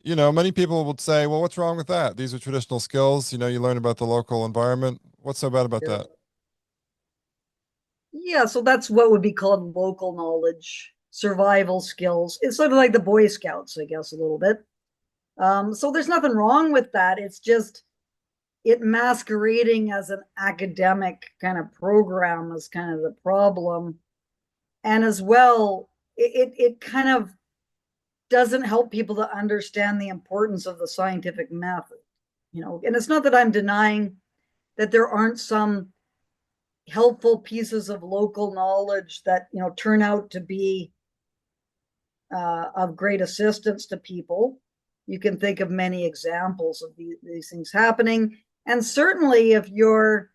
Many people would say, well, what's wrong with that? These are traditional skills. You learn about the local environment. What's so bad about that? Yeah, so that's what would be called local knowledge, survival skills. It's sort of like the Boy Scouts, I guess, a little bit. So there's nothing wrong with that. It's just it masquerading as an academic kind of program is kind of the problem. And as well, it kind of doesn't help people to understand the importance of the scientific method. And it's not that I'm denying that there aren't some helpful pieces of local knowledge that turn out to be of great assistance to people. You can think of many examples of these things happening. And certainly if you're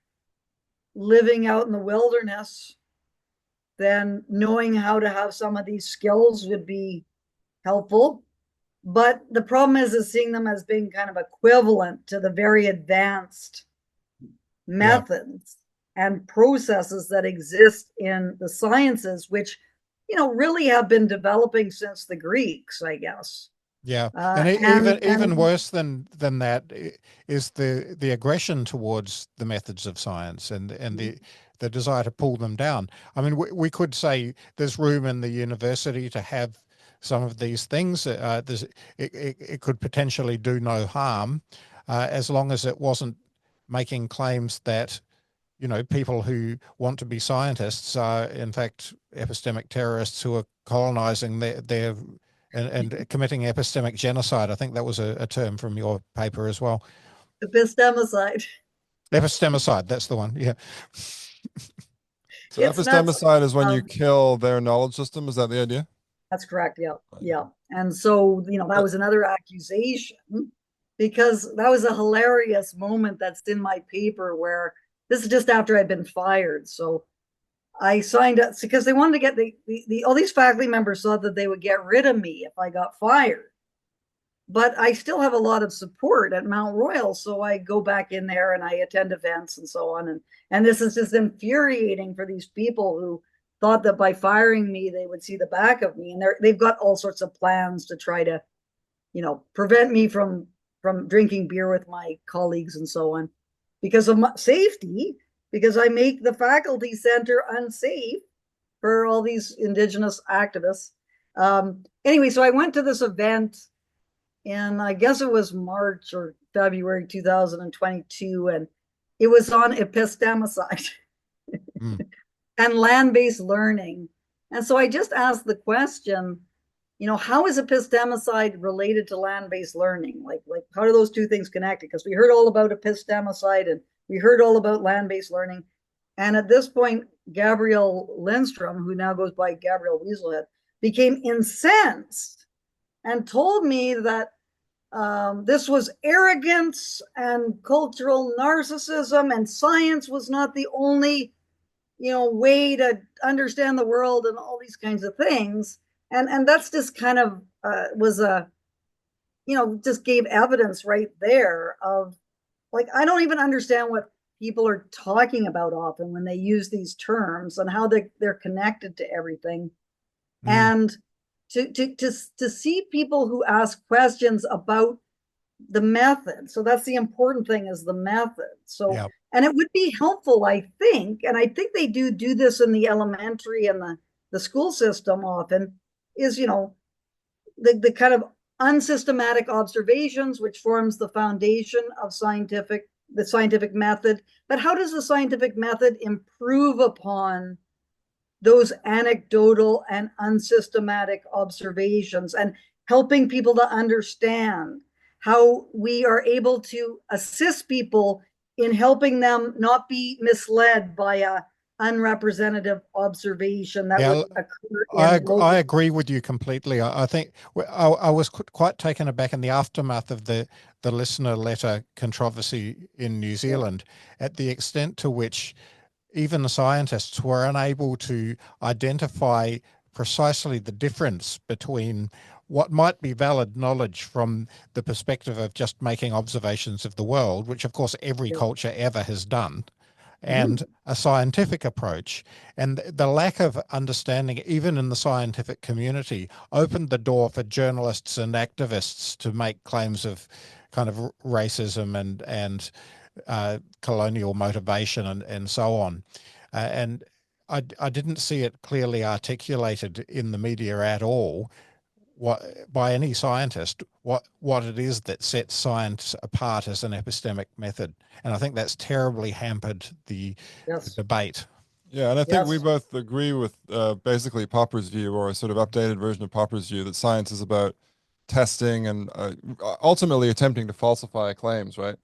living out in the wilderness, then knowing how to have some of these skills would be helpful. But the problem is seeing them as being kind of equivalent to the very advanced methods and processes that exist in the sciences, which, really have been developing since the Greeks, I guess. Yeah, and even worse than that is the aggression towards the methods of science and the desire to pull them down. I mean, we could say there's room in the university to have some of these things. It could potentially do no harm, as long as it wasn't making claims that, you know, people who want to be scientists are in fact epistemic terrorists who are colonizing their and committing epistemic genocide. I think that was a term from your paper as well. Epistemicide. Epistemicide, that's the one. Yeah. So It's nuts. epistemicide is when you kill their knowledge system. Is that the idea? That's correct. Yeah. Yeah. And so, you know, that was another accusation, because that was a hilarious moment that's in my paper, where this is just after I'd been fired. So I signed up because they wanted to get all these faculty members thought that they would get rid of me if I got fired. But I still have a lot of support at Mount Royal. So I go back in there and I attend events and so on. And this is just infuriating for these people who thought that by firing me, they would see the back of me. And they've got all sorts of plans to try to, you know, prevent me from drinking beer with my colleagues and so on, because of my safety, because I make the faculty center unsafe for all these Indigenous activists. Anyway, so I went to this event, and I guess it was March or February 2022, and it was on epistemicide and land-based learning. And so I just asked the question, you know, how is epistemicide related to land-based learning? Like how do those two things connect? Because we heard all about epistemicide and we heard all about land-based learning. And at this point, Gabrielle Lindstrom, who now goes by Gabrielle Weaselhead, became incensed and told me that this was arrogance and cultural narcissism, and science was not the only, you know, way to understand the world, and all these kinds of things. And that's just kind of was a, you know, just gave evidence right there of, like, I don't even understand what people are talking about often when they use these terms, and how they're connected to everything. And to see people who ask questions about the method. So that's the important thing, is the method. So, yeah. And it would be helpful, I think, and I think they do this in the elementary and the school system often, is, you know, the kind of unsystematic observations, which forms the foundation of the scientific method. But how does the scientific method improve upon those anecdotal and unsystematic observations, and helping people to understand how we are able to assist people in helping them not be misled by a unrepresentative observation that would occur. I agree with you completely. I think I was quite taken aback in the aftermath of the listener letter controversy in New Zealand at the extent to which even the scientists were unable to identify precisely the difference between what might be valid knowledge from the perspective of just making observations of the world, which of course every culture ever has done, and a scientific approach. And the lack of understanding, even in the scientific community, opened the door for journalists and activists to make claims of kind of racism and colonial motivation and so on. And I didn't see it clearly articulated in the media at all, by any scientist, what it is that sets science apart as an epistemic method. And I think that's terribly hampered the debate. Yeah, and I think we both agree with basically Popper's view, or a sort of updated version of Popper's view, that science is about testing and ultimately attempting to falsify claims, right?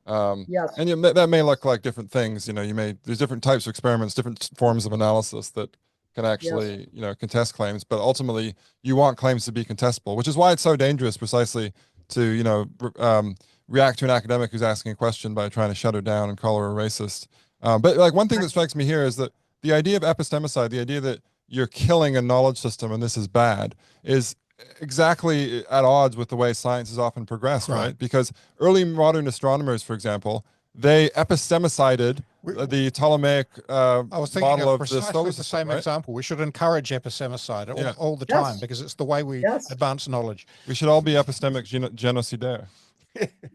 And that may look like different things. You know, there's different types of experiments, different forms of analysis that can actually, you know, contest claims, but ultimately you want claims to be contestable, which is why it's so dangerous, precisely, to, you know, react to an academic who's asking a question by trying to shut her down and call her a racist. But like one thing that strikes me here is that the idea of epistemicide, the idea that you're killing a knowledge system and this is bad, is exactly at odds with the way science has often progressed, right? Because early modern astronomers, for example, they epistemicided the Ptolemaic I was thinking model of of the solar the system, same right? example. We should encourage epistemicide all the time, because it's the way we advance knowledge. We should all be epistemic genocidaire.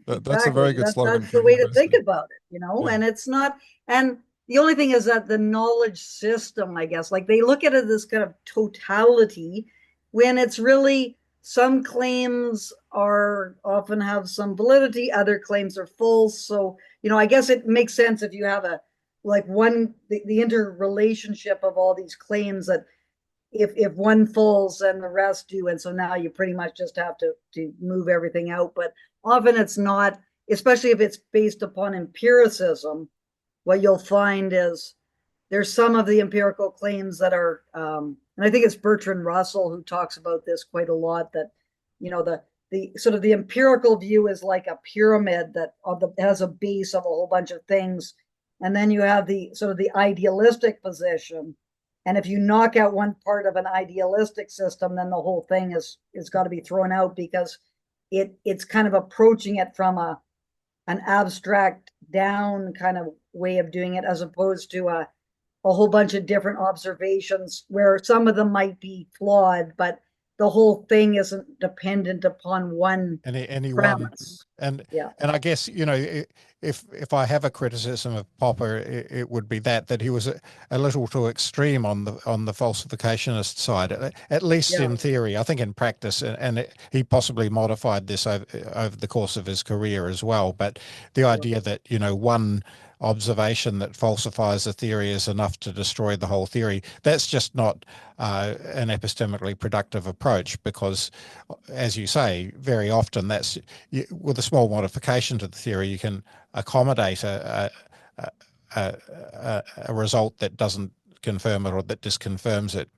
That's a very good slogan. That's the way to think about it, you know. And it's not, and the only thing is that the knowledge system, I guess, like they look at it as kind of totality, when it's really, some claims are often have some validity, other claims are false. So, I guess it makes sense if you have the interrelationship of all these claims, that if one falls, then the rest do. And so now you pretty much just have to move everything out. But often it's not, especially if it's based upon empiricism. What you'll find is there's some of the empirical claims that are, and I think it's Bertrand Russell who talks about this quite a lot, that, the sort of the empirical view is like a pyramid that has a base of a whole bunch of things. And then you have the sort of the idealistic position. And if you knock out one part of an idealistic system, then the whole thing is got to be thrown out, because it's kind of approaching it from an abstract down kind of way of doing it, as opposed to a whole bunch of different observations where some of them might be flawed, but the whole thing isn't dependent upon one any premise. And Yeah. and I guess, if I have a criticism of Popper, it would be that he was a little too extreme on the falsificationist side, at least Yeah. in theory. I think in practice, and he possibly modified this over the course of his career as well. But the idea that, one observation that falsifies a theory is enough to destroy the whole theory, that's just not an epistemically productive approach, because, as you say, very often with a small modification to the theory, you can accommodate a result that doesn't confirm it or that disconfirms it.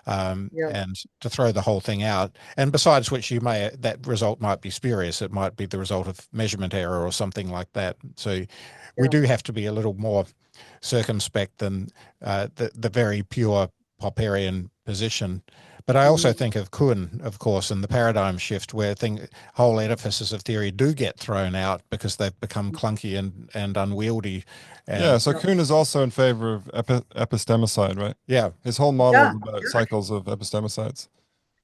And to throw the whole thing out, and besides which, that result might be spurious. It might be the result of measurement error or something like that. So we do have to be a little more circumspect than the very pure Popperian position. But I also think of Kuhn, of course, and the paradigm shift, where whole edifices of theory do get thrown out because they've become clunky and unwieldy. Yeah, so Kuhn is also in favor of epistemicide, right? Yeah. His whole model is about cycles of epistemicides.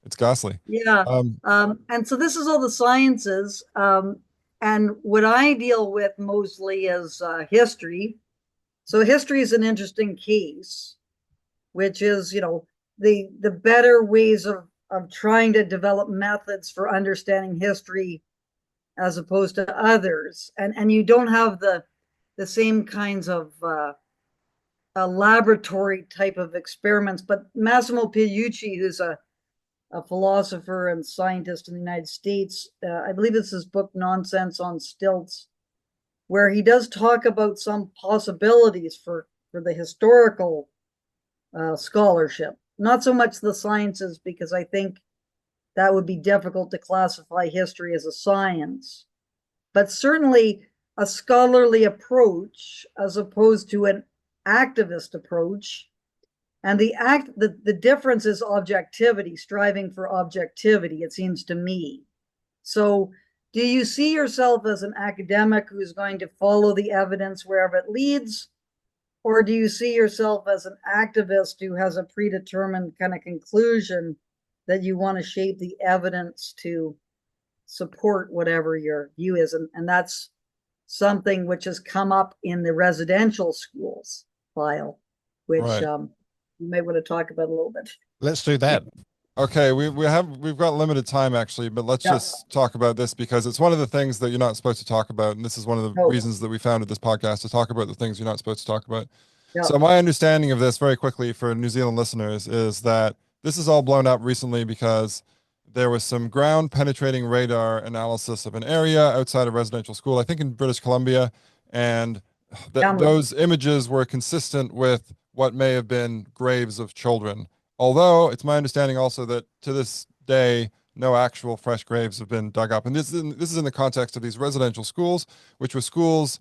It's ghastly. Yeah. And so this is all the sciences. And what I deal with mostly is history. So history is an interesting case, which is, the better ways of trying to develop methods for understanding history as opposed to others. And you don't have the same kinds of laboratory type of experiments. But Massimo Pigliucci, who's a philosopher and scientist in the United States, I believe it's his book, Nonsense on Stilts, where he does talk about some possibilities for the historical scholarship. Not so much the sciences, because I think that would be difficult to classify history as a science, but certainly a scholarly approach as opposed to an activist approach. And the difference is objectivity, striving for objectivity, it seems to me. So do you see yourself as an academic who's going to follow the evidence wherever it leads? Or do you see yourself as an activist who has a predetermined kind of conclusion that you want to shape the evidence to support whatever your view is? And that's something which has come up in the residential schools file, which you may want to talk about a little bit. Let's do that. Okay, we've got limited time actually, but let's just talk about this, because it's one of the things that you're not supposed to talk about, and this is one of the reasons that we founded this podcast, to talk about the things you're not supposed to talk about. So my understanding of this, very quickly for New Zealand listeners, is that this is all blown up recently because there was some ground penetrating radar analysis of an area outside a residential school, I think in British Columbia, and those images were consistent with what may have been graves of children. Although it's my understanding also that to this day, no actual fresh graves have been dug up. And this is in the context of these residential schools, which were schools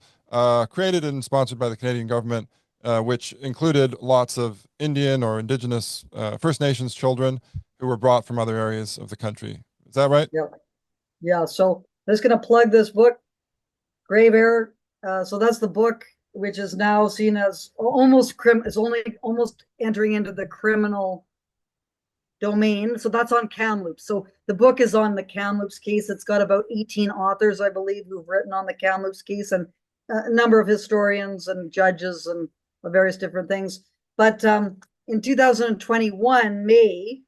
created and sponsored by the Canadian government, which included lots of Indian or Indigenous First Nations children who were brought from other areas of the country. Is that right? Yeah. So I'm just going to plug this book, Grave Error. So that's the book which is now seen as almost entering into the criminal domain. So that's on Kamloops. So the book is on the Kamloops case. It's got about 18 authors, I believe, who've written on the Kamloops case, and a number of historians and judges and various different things. But in 2021, May,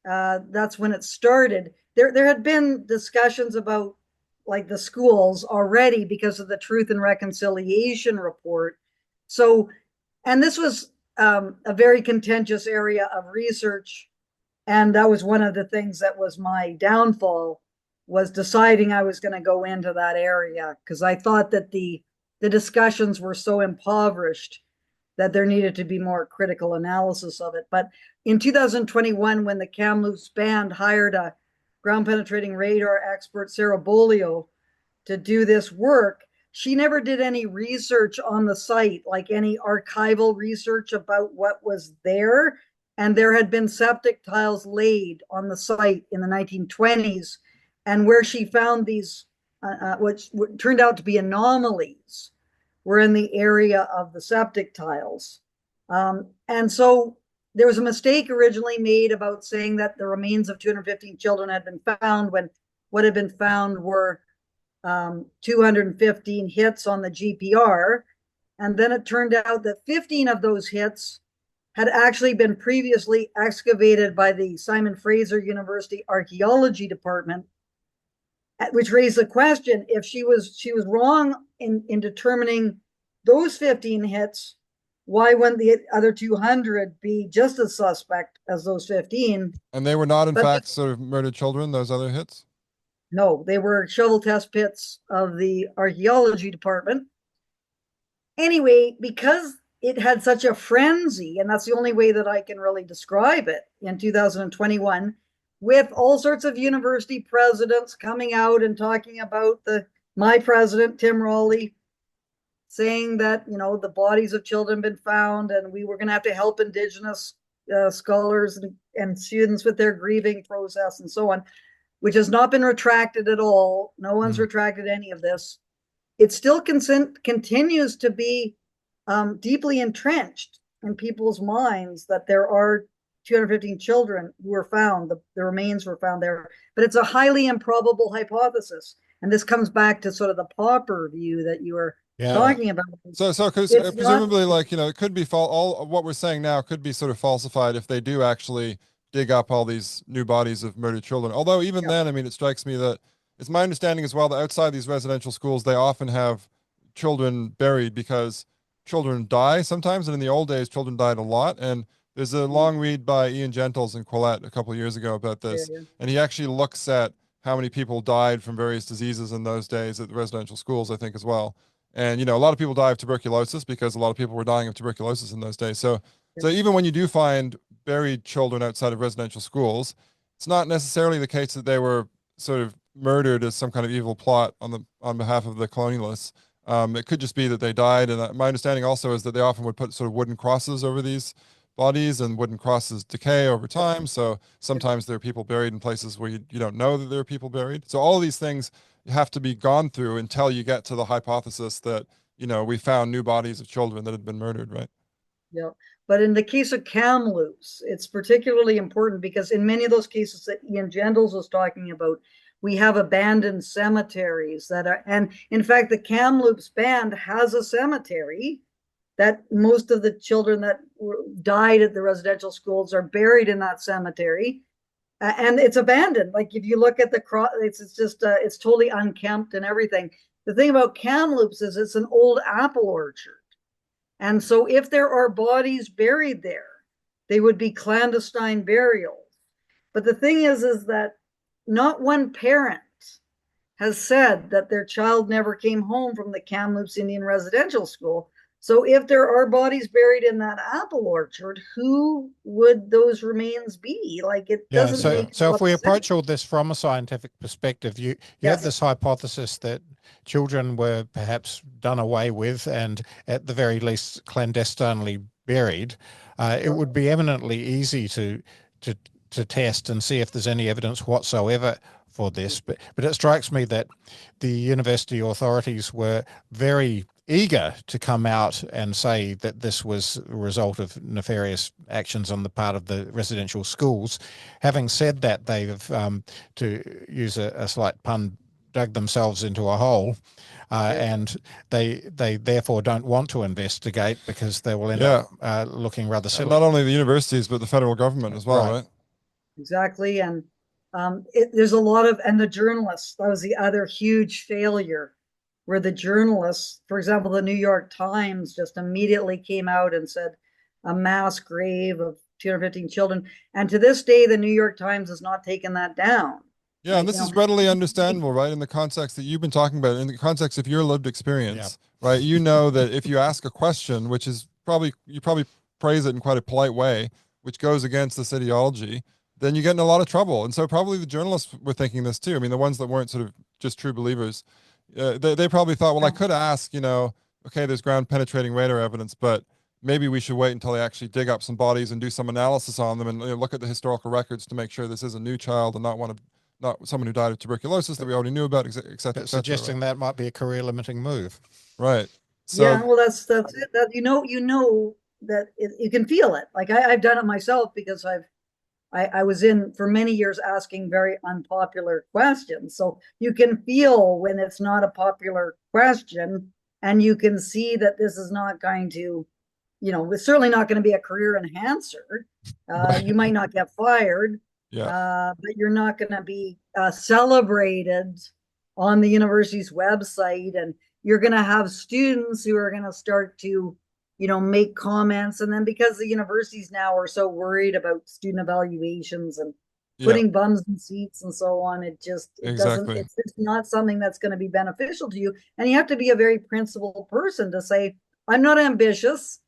That's when it started. There had been discussions about like the schools already because of the Truth and Reconciliation report. So, and this was a very contentious area of research, and that was one of the things that was my downfall, was deciding I was going to go into that area because I thought that the discussions were so impoverished that there needed to be more critical analysis of it. But in 2021, when the Kamloops band hired a ground penetrating radar expert, Sarah Bolio, to do this work, she never did any research on the site, like any archival research about what was there. And there had been septic tiles laid on the site in the 1920s. And where she found these, which turned out to be anomalies, were in the area of the septic tiles. And so there was a mistake originally made about saying that the remains of 215 children had been found, when what had been found were 215 hits on the GPR. And then it turned out that 15 of those hits had actually been previously excavated by the Simon Fraser University Archaeology Department, which raised the question, if she was wrong in determining those 15 hits, why wouldn't the other 200 be just as suspect as those 15? And they were not, in fact, sort of murdered children, those other hits? No, they were shovel test pits of the archaeology department. Anyway, because it had such a frenzy, and that's the only way that I can really describe it, in 2021, with all sorts of university presidents coming out and talking about my president, Tim Raleigh, saying that, the bodies of children have been found and we were going to have to help Indigenous scholars and students with their grieving process and so on, which has not been retracted at all. No one's retracted any of this. It still continues to be deeply entrenched in people's minds that there are 215 children who were found, the remains were found there, but it's a highly improbable hypothesis. And this comes back to sort of the pauper view that you were talking about. So presumably, it could be all what we're saying now could be sort of falsified if they do actually dig up all these new bodies of murdered children. Although even then, I mean, it strikes me that it's my understanding as well that outside these residential schools, they often have children buried because children die sometimes. And in the old days, children died a lot. And there's a long read by Ian Gentles in Quillette a couple of years ago about this. And he actually looks at how many people died from various diseases in those days at the residential schools, I think, as well. And, a lot of people die of tuberculosis because a lot of people were dying of tuberculosis in those days. So even when you do find buried children outside of residential schools, it's not necessarily the case that they were sort of murdered as some kind of evil plot on behalf of the colonialists. It could just be that they died. And my understanding also is that they often would put sort of wooden crosses over these bodies, and wooden crosses decay over time. So sometimes there are people buried in places where you don't know that there are people buried. So all of these things have to be gone through until you get to the hypothesis that, we found new bodies of children that had been murdered, right? Yeah. But in the case of Kamloops, it's particularly important because in many of those cases that Ian Gentles was talking about, we have abandoned cemeteries that are, and in fact, the Kamloops band has a cemetery that most of the children that died at the residential schools are buried in that cemetery. And it's abandoned. Like if you look at the cross, it's just, it's totally unkempt and everything. The thing about Kamloops is it's an old apple orchard. And so if there are bodies buried there, they would be clandestine burials. But the thing is that not one parent has said that their child never came home from the Kamloops Indian Residential School. So if there are bodies buried in that apple orchard, who would those remains be? Like it doesn't make so if we approach all this from a scientific perspective, you have this hypothesis that children were perhaps done away with and at the very least clandestinely buried. It would be eminently easy to test and see if there's any evidence whatsoever for this. But it strikes me that the university authorities were very eager to come out and say that this was a result of nefarious actions on the part of the residential schools. Having said that, they've, to use a slight pun, dug themselves into a hole, and they therefore don't want to investigate because they will end up looking rather silly. Not only the universities, but the federal government as well, right? exactly. And there's a lot of, and the journalists, that was the other huge failure, where the journalists, for example, the New York Times just immediately came out and said a mass grave of 215 children. And to this day, the New York Times has not taken that down. Yeah, and Like, this is readily understandable, right? In the context that you've been talking about, in the context of your lived experience, right? You know that if you ask a question, which is probably, you probably phrase it in quite a polite way, which goes against this ideology, then you get in a lot of trouble. And so probably the journalists were thinking this too. I mean, the ones that weren't sort of just true believers, they probably thought, well, I could ask, you know, okay, there's ground penetrating radar evidence, but maybe we should wait until they actually dig up some bodies and do some analysis on them and, you know, look at the historical records to make sure this is a new child and not someone who died of tuberculosis that we already knew about, et cetera, et cetera, Suggesting right? that might be a career limiting move. Right. yeah, So, well, that's it. That you know that you can feel it. Like I've done it myself because I was in for many years asking very unpopular questions. So you can feel when it's not a popular question, and you can see that this is not going to, you know, it's certainly not going to be a career enhancer. right. You might not get fired, Yeah. but you're not going to be celebrated on the university's website, and you're going to have students who are going to start to, you know, make comments. And then because the universities now are so worried about student evaluations and Yeah. putting bums in seats and so on, it doesn't, Exactly. it's just not something that's going to be beneficial to you. And you have to be a very principled person to say, I'm not ambitious.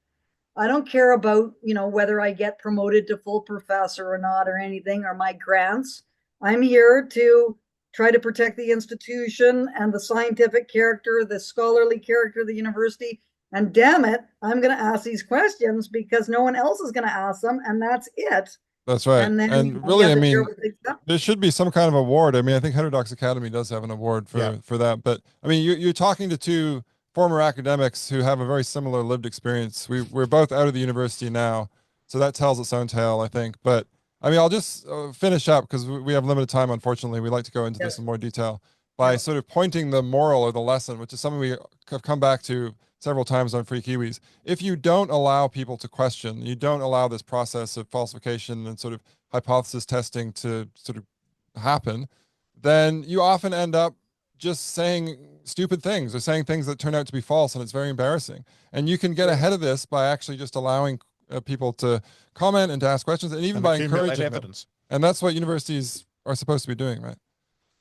I don't care about, you know, whether I get promoted to full professor or not or anything, or my grants. I'm here to try to protect the institution and the scientific character, the scholarly character of the university. And damn it, I'm going to ask these questions because no one else is going to ask them, and that's it. That's right. And then, you And know, you really, have I to deal mean, with it. there should be some kind of award. I mean, I think Heterodox Academy does have an award for that. But I mean, you're talking to two former academics who have a very similar lived experience. We're both out of the university now, so that tells its own tale, I think. But I mean, I'll just finish up because we have limited time. Unfortunately, we like to go into this Yes. in more detail by Yeah. sort of pointing the moral or the lesson, which is something we have come back to several times on Free Kiwis. If you don't allow people to question, you don't allow this process of falsification and sort of hypothesis testing to sort of happen, then you often end up just saying stupid things or saying things that turn out to be false, and it's very embarrassing. And you can get ahead of this by actually just allowing people to comment and to ask questions, and even And by accumulate encouraging evidence. them. And that's what universities are supposed to be doing, right?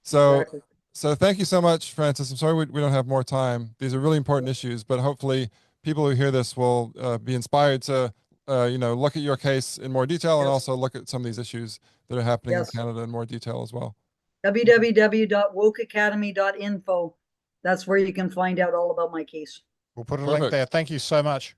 So, Exactly. so thank you so much, Francis. I'm sorry we don't have more time. These are really important issues, but hopefully people who hear this will be inspired to, you know, look at your case in more detail and Yes. also look at some of these issues that are happening in Yes. Canada in more detail as well. www.wokeacademy.info. That's where you can find out all about my case. We'll put a link Perfect. there. Thank you so much.